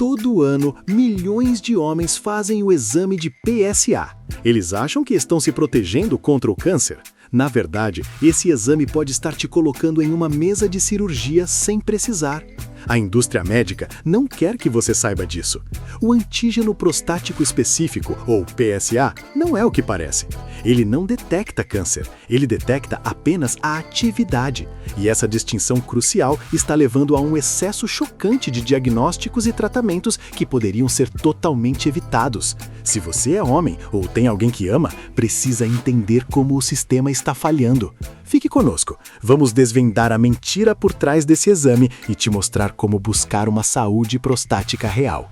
Todo ano, milhões de homens fazem o exame de PSA. Eles acham que estão se protegendo contra o câncer. Na verdade, esse exame pode estar te colocando em uma mesa de cirurgia sem precisar. A indústria médica não quer que você saiba disso. O antígeno prostático específico, ou PSA, não é o que parece. Ele não detecta câncer, ele detecta apenas a atividade. E essa distinção crucial está levando a um excesso chocante de diagnósticos e tratamentos que poderiam ser totalmente evitados. Se você é homem ou tem alguém que ama, precisa entender como o sistema está falhando. Fique conosco, vamos desvendar a mentira por trás desse exame e te mostrar como buscar uma saúde prostática real.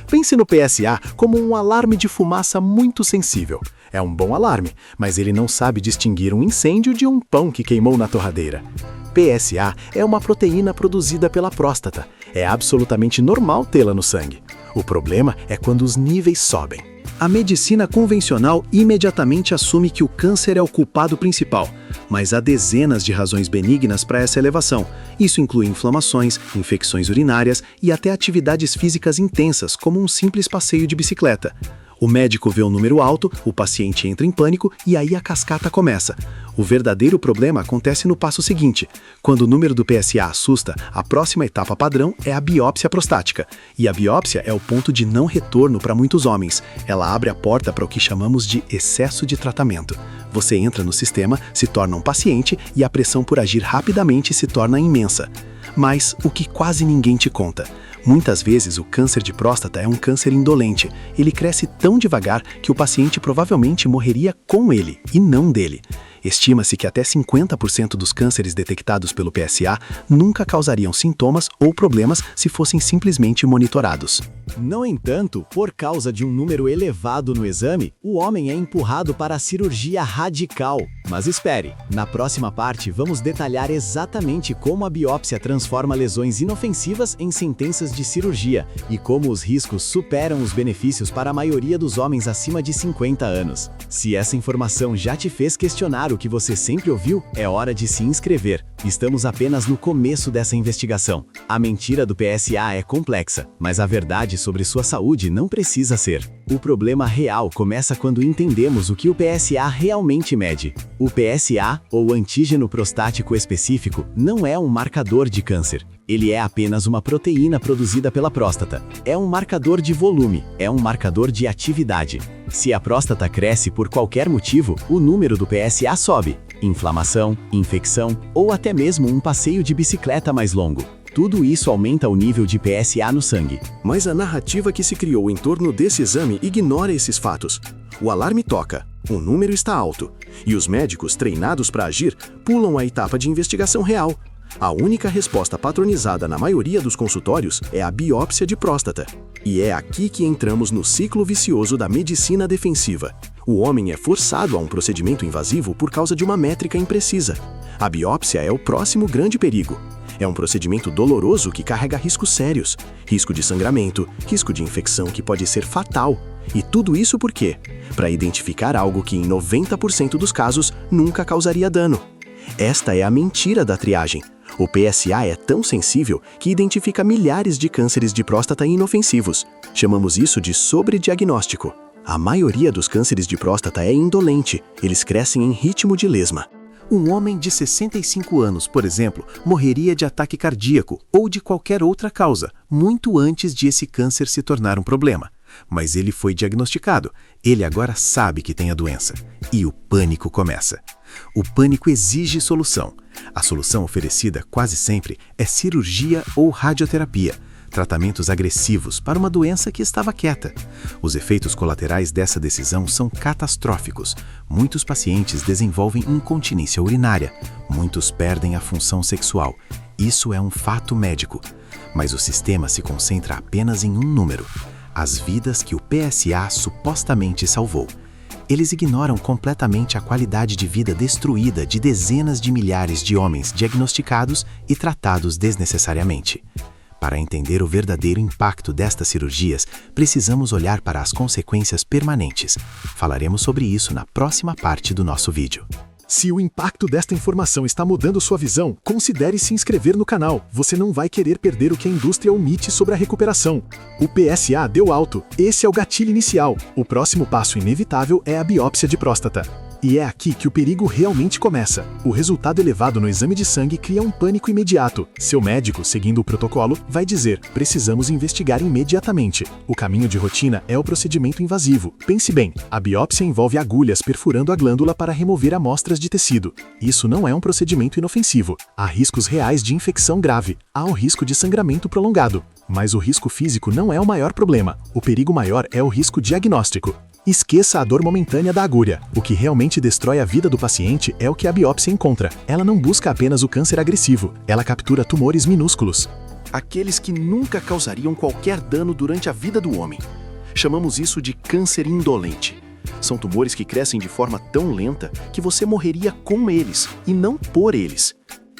Pense no PSA como um alarme de fumaça muito sensível. É um bom alarme, mas ele não sabe distinguir um incêndio de um pão que queimou na torradeira. PSA é uma proteína produzida pela próstata. É absolutamente normal tê-la no sangue. O problema é quando os níveis sobem. A medicina convencional imediatamente assume que o câncer é o culpado principal, mas há dezenas de razões benignas para essa elevação. Isso inclui inflamações, infecções urinárias e até atividades físicas intensas, como um simples passeio de bicicleta. O médico vê um número alto, o paciente entra em pânico e aí a cascata começa. O verdadeiro problema acontece no passo seguinte. Quando o número do PSA assusta, a próxima etapa padrão é a biópsia prostática. E a biópsia é o ponto de não retorno para muitos homens. Ela abre a porta para o que chamamos de excesso de tratamento. Você entra no sistema, se torna um paciente e a pressão por agir rapidamente se torna imensa. Mas o que quase ninguém te conta. Muitas vezes o câncer de próstata é um câncer indolente. Ele cresce tão devagar que o paciente provavelmente morreria com ele e não dele. Estima-se que até 50% dos cânceres detectados pelo PSA nunca causariam sintomas ou problemas se fossem simplesmente monitorados. No entanto, por causa de um número elevado no exame, o homem é empurrado para a cirurgia radical. Mas espere, na próxima parte vamos detalhar exatamente como a biópsia transforma lesões inofensivas em sentenças de cirurgia e como os riscos superam os benefícios para a maioria dos homens acima de 50 anos. Se essa informação já te fez questionar o que você sempre ouviu, é hora de se inscrever. Estamos apenas no começo dessa investigação. A mentira do PSA é complexa, mas a verdade sobre sua saúde não precisa ser. O problema real começa quando entendemos o que o PSA realmente mede. O PSA, ou antígeno prostático específico, não é um marcador de câncer. Ele é apenas uma proteína produzida pela próstata. É um marcador de volume, é um marcador de atividade. Se a próstata cresce por qualquer motivo, o número do PSA sobe. Inflamação, infecção ou até mesmo um passeio de bicicleta mais longo. Tudo isso aumenta o nível de PSA no sangue. Mas a narrativa que se criou em torno desse exame ignora esses fatos. O alarme toca, o número está alto, e os médicos treinados para agir pulam a etapa de investigação real. A única resposta patronizada na maioria dos consultórios é a biópsia de próstata. E é aqui que entramos no ciclo vicioso da medicina defensiva. O homem é forçado a um procedimento invasivo por causa de uma métrica imprecisa. A biópsia é o próximo grande perigo. É um procedimento doloroso que carrega riscos sérios. Risco de sangramento, risco de infecção que pode ser fatal. E tudo isso por quê? Para identificar algo que em 90% dos casos nunca causaria dano. Esta é a mentira da triagem. O PSA é tão sensível que identifica milhares de cânceres de próstata inofensivos. Chamamos isso de sobrediagnóstico. A maioria dos cânceres de próstata é indolente, eles crescem em ritmo de lesma. Um homem de 65 anos, por exemplo, morreria de ataque cardíaco ou de qualquer outra causa, muito antes de esse câncer se tornar um problema. Mas ele foi diagnosticado, ele agora sabe que tem a doença. E o pânico começa. O pânico exige solução. A solução oferecida, quase sempre, é cirurgia ou radioterapia, tratamentos agressivos para uma doença que estava quieta. Os efeitos colaterais dessa decisão são catastróficos. Muitos pacientes desenvolvem incontinência urinária, muitos perdem a função sexual. Isso é um fato médico. Mas o sistema se concentra apenas em um número: as vidas que o PSA supostamente salvou. Eles ignoram completamente a qualidade de vida destruída de dezenas de milhares de homens diagnosticados e tratados desnecessariamente. Para entender o verdadeiro impacto destas cirurgias, precisamos olhar para as consequências permanentes. Falaremos sobre isso na próxima parte do nosso vídeo. Se o impacto desta informação está mudando sua visão, considere se inscrever no canal. Você não vai querer perder o que a indústria omite sobre a recuperação. O PSA deu alto. Esse é o gatilho inicial. O próximo passo inevitável é a biópsia de próstata. E é aqui que o perigo realmente começa. O resultado elevado no exame de sangue cria um pânico imediato. Seu médico, seguindo o protocolo, vai dizer: precisamos investigar imediatamente. O caminho de rotina é o procedimento invasivo. Pense bem, a biópsia envolve agulhas perfurando a glândula para remover amostras de tecido. Isso não é um procedimento inofensivo. Há riscos reais de infecção grave. Há o risco de sangramento prolongado. Mas o risco físico não é o maior problema. O perigo maior é o risco diagnóstico. Esqueça a dor momentânea da agulha. O que realmente destrói a vida do paciente é o que a biópsia encontra. Ela não busca apenas o câncer agressivo, ela captura tumores minúsculos. Aqueles que nunca causariam qualquer dano durante a vida do homem. Chamamos isso de câncer indolente. São tumores que crescem de forma tão lenta que você morreria com eles e não por eles.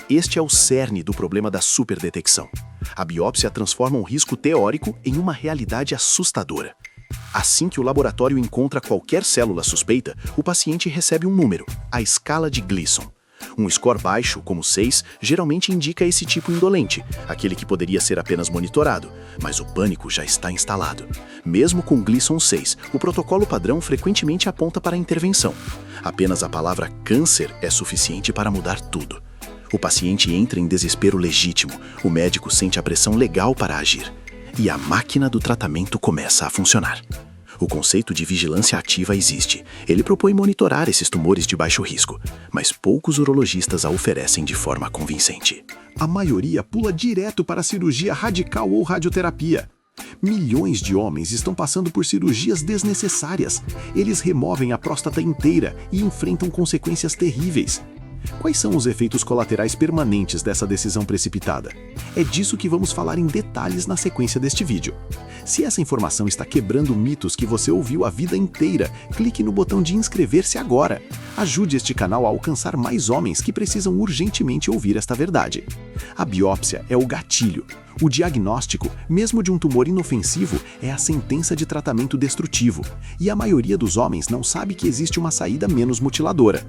Este é o cerne do problema da superdetecção. A biópsia transforma um risco teórico em uma realidade assustadora. Assim que o laboratório encontra qualquer célula suspeita, o paciente recebe um número, a escala de Gleason. Um score baixo, como 6, geralmente indica esse tipo indolente, aquele que poderia ser apenas monitorado, mas o pânico já está instalado. Mesmo com Gleason 6, o protocolo padrão frequentemente aponta para a intervenção. Apenas a palavra câncer é suficiente para mudar tudo. O paciente entra em desespero legítimo, o médico sente a pressão legal para agir. E a máquina do tratamento começa a funcionar. O conceito de vigilância ativa existe. Ele propõe monitorar esses tumores de baixo risco, mas poucos urologistas a oferecem de forma convincente. A maioria pula direto para a cirurgia radical ou radioterapia. Milhões de homens estão passando por cirurgias desnecessárias. Eles removem a próstata inteira e enfrentam consequências terríveis. Quais são os efeitos colaterais permanentes dessa decisão precipitada? É disso que vamos falar em detalhes na sequência deste vídeo. Se essa informação está quebrando mitos que você ouviu a vida inteira, clique no botão de inscrever-se agora. Ajude este canal a alcançar mais homens que precisam urgentemente ouvir esta verdade. A biópsia é o gatilho. O diagnóstico, mesmo de um tumor inofensivo, é a sentença de tratamento destrutivo. E a maioria dos homens não sabe que existe uma saída menos mutiladora.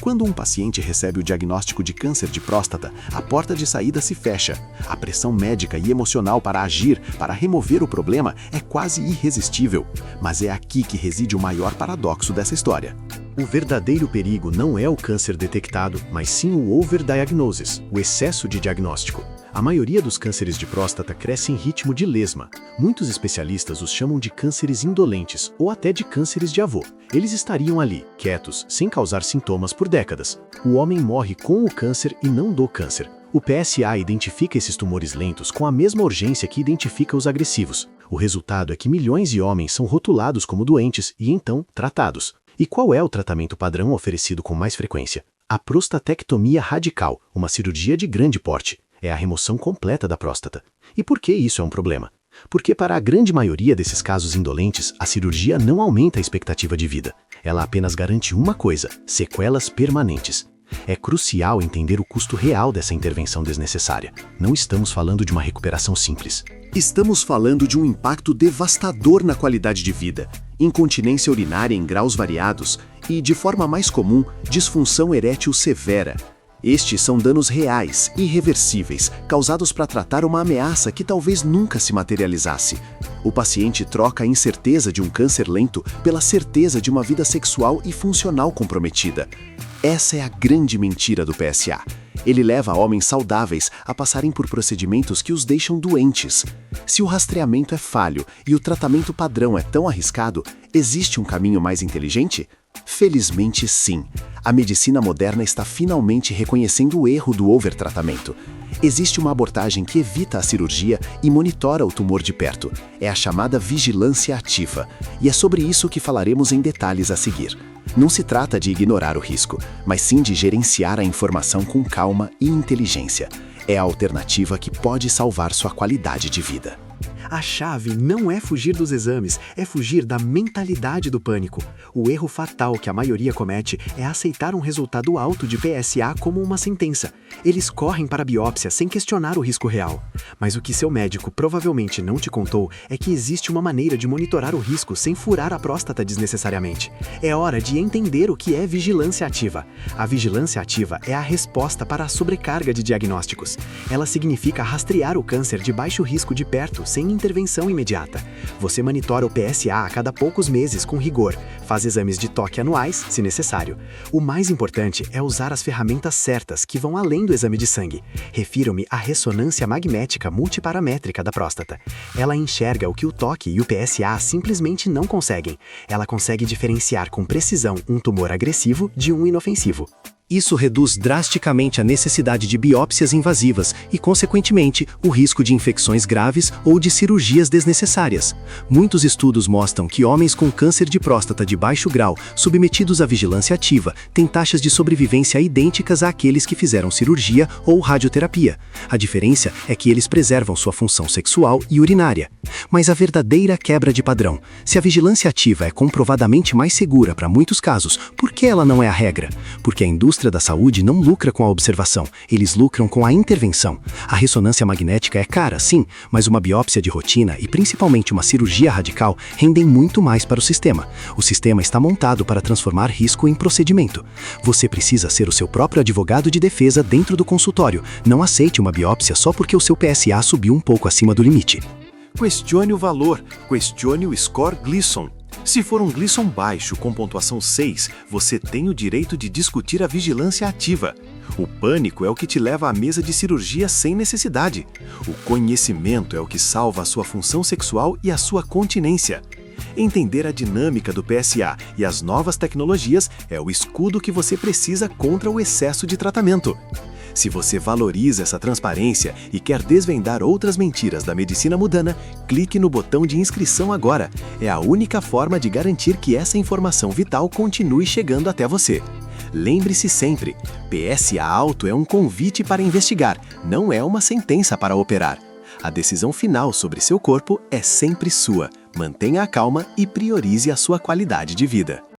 Quando um paciente recebe o diagnóstico de câncer de próstata, a porta de saída se fecha. A pressão médica e emocional para agir, para remover o problema, é quase irresistível. Mas é aqui que reside o maior paradoxo dessa história. O verdadeiro perigo não é o câncer detectado, mas sim o overdiagnosis, o excesso de diagnóstico. A maioria dos cânceres de próstata cresce em ritmo de lesma. Muitos especialistas os chamam de cânceres indolentes ou até de cânceres de avô. Eles estariam ali, quietos, sem causar sintomas por décadas. O homem morre com o câncer e não do câncer. O PSA identifica esses tumores lentos com a mesma urgência que identifica os agressivos. O resultado é que milhões de homens são rotulados como doentes e então tratados. E qual é o tratamento padrão oferecido com mais frequência? A prostatectomia radical, uma cirurgia de grande porte. É a remoção completa da próstata. E por que isso é um problema? Porque para a grande maioria desses casos indolentes, a cirurgia não aumenta a expectativa de vida. Ela apenas garante uma coisa: sequelas permanentes. É crucial entender o custo real dessa intervenção desnecessária. Não estamos falando de uma recuperação simples. Estamos falando de um impacto devastador na qualidade de vida, incontinência urinária em graus variados e, de forma mais comum, disfunção erétil severa. Estes são danos reais, irreversíveis, causados para tratar uma ameaça que talvez nunca se materializasse. O paciente troca a incerteza de um câncer lento pela certeza de uma vida sexual e funcional comprometida. Essa é a grande mentira do PSA. Ele leva homens saudáveis a passarem por procedimentos que os deixam doentes. Se o rastreamento é falho e o tratamento padrão é tão arriscado, existe um caminho mais inteligente? Felizmente, sim. A medicina moderna está finalmente reconhecendo o erro do overtratamento. Existe uma abordagem que evita a cirurgia e monitora o tumor de perto. É a chamada vigilância ativa. E é sobre isso que falaremos em detalhes a seguir. Não se trata de ignorar o risco, mas sim de gerenciar a informação com calma e inteligência. É a alternativa que pode salvar sua qualidade de vida. A chave não é fugir dos exames, é fugir da mentalidade do pânico. O erro fatal que a maioria comete é aceitar um resultado alto de PSA como uma sentença. Eles correm para a biópsia sem questionar o risco real. Mas o que seu médico provavelmente não te contou é que existe uma maneira de monitorar o risco sem furar a próstata desnecessariamente. É hora de entender o que é vigilância ativa. A vigilância ativa é a resposta para a sobrecarga de diagnósticos. Ela significa rastrear o câncer de baixo risco de perto, sem intervenção imediata. Você monitora o PSA a cada poucos meses com rigor, faz exames de toque anuais, se necessário. O mais importante é usar as ferramentas certas que vão além do exame de sangue. Refiro-me à ressonância magnética multiparamétrica da próstata. Ela enxerga o que o toque e o PSA simplesmente não conseguem. Ela consegue diferenciar com precisão um tumor agressivo de um inofensivo. Isso reduz drasticamente a necessidade de biópsias invasivas e, consequentemente, o risco de infecções graves ou de cirurgias desnecessárias. Muitos estudos mostram que homens com câncer de próstata de baixo grau, submetidos à vigilância ativa, têm taxas de sobrevivência idênticas àqueles que fizeram cirurgia ou radioterapia. A diferença é que eles preservam sua função sexual e urinária. Mas a verdadeira quebra de padrão: se a vigilância ativa é comprovadamente mais segura para muitos casos, por que ela não é a regra? Porque a indústria da saúde não lucra com a observação, eles lucram com a intervenção. A ressonância magnética é cara, sim, mas uma biópsia de rotina e principalmente uma cirurgia radical rendem muito mais para o sistema. O sistema está montado para transformar risco em procedimento. Você precisa ser o seu próprio advogado de defesa dentro do consultório. Não aceite uma biópsia só porque o seu PSA subiu um pouco acima do limite. Questione o valor, questione o score Gleason. Se for um Gleason baixo com pontuação 6, você tem o direito de discutir a vigilância ativa. O pânico é o que te leva à mesa de cirurgia sem necessidade. O conhecimento é o que salva a sua função sexual e a sua continência. Entender a dinâmica do PSA e as novas tecnologias é o escudo que você precisa contra o excesso de tratamento. Se você valoriza essa transparência e quer desvendar outras mentiras da medicina mudana, clique no botão de inscrição agora. É a única forma de garantir que essa informação vital continue chegando até você. Lembre-se sempre, PSA alto é um convite para investigar, não é uma sentença para operar. A decisão final sobre seu corpo é sempre sua. Mantenha a calma e priorize a sua qualidade de vida.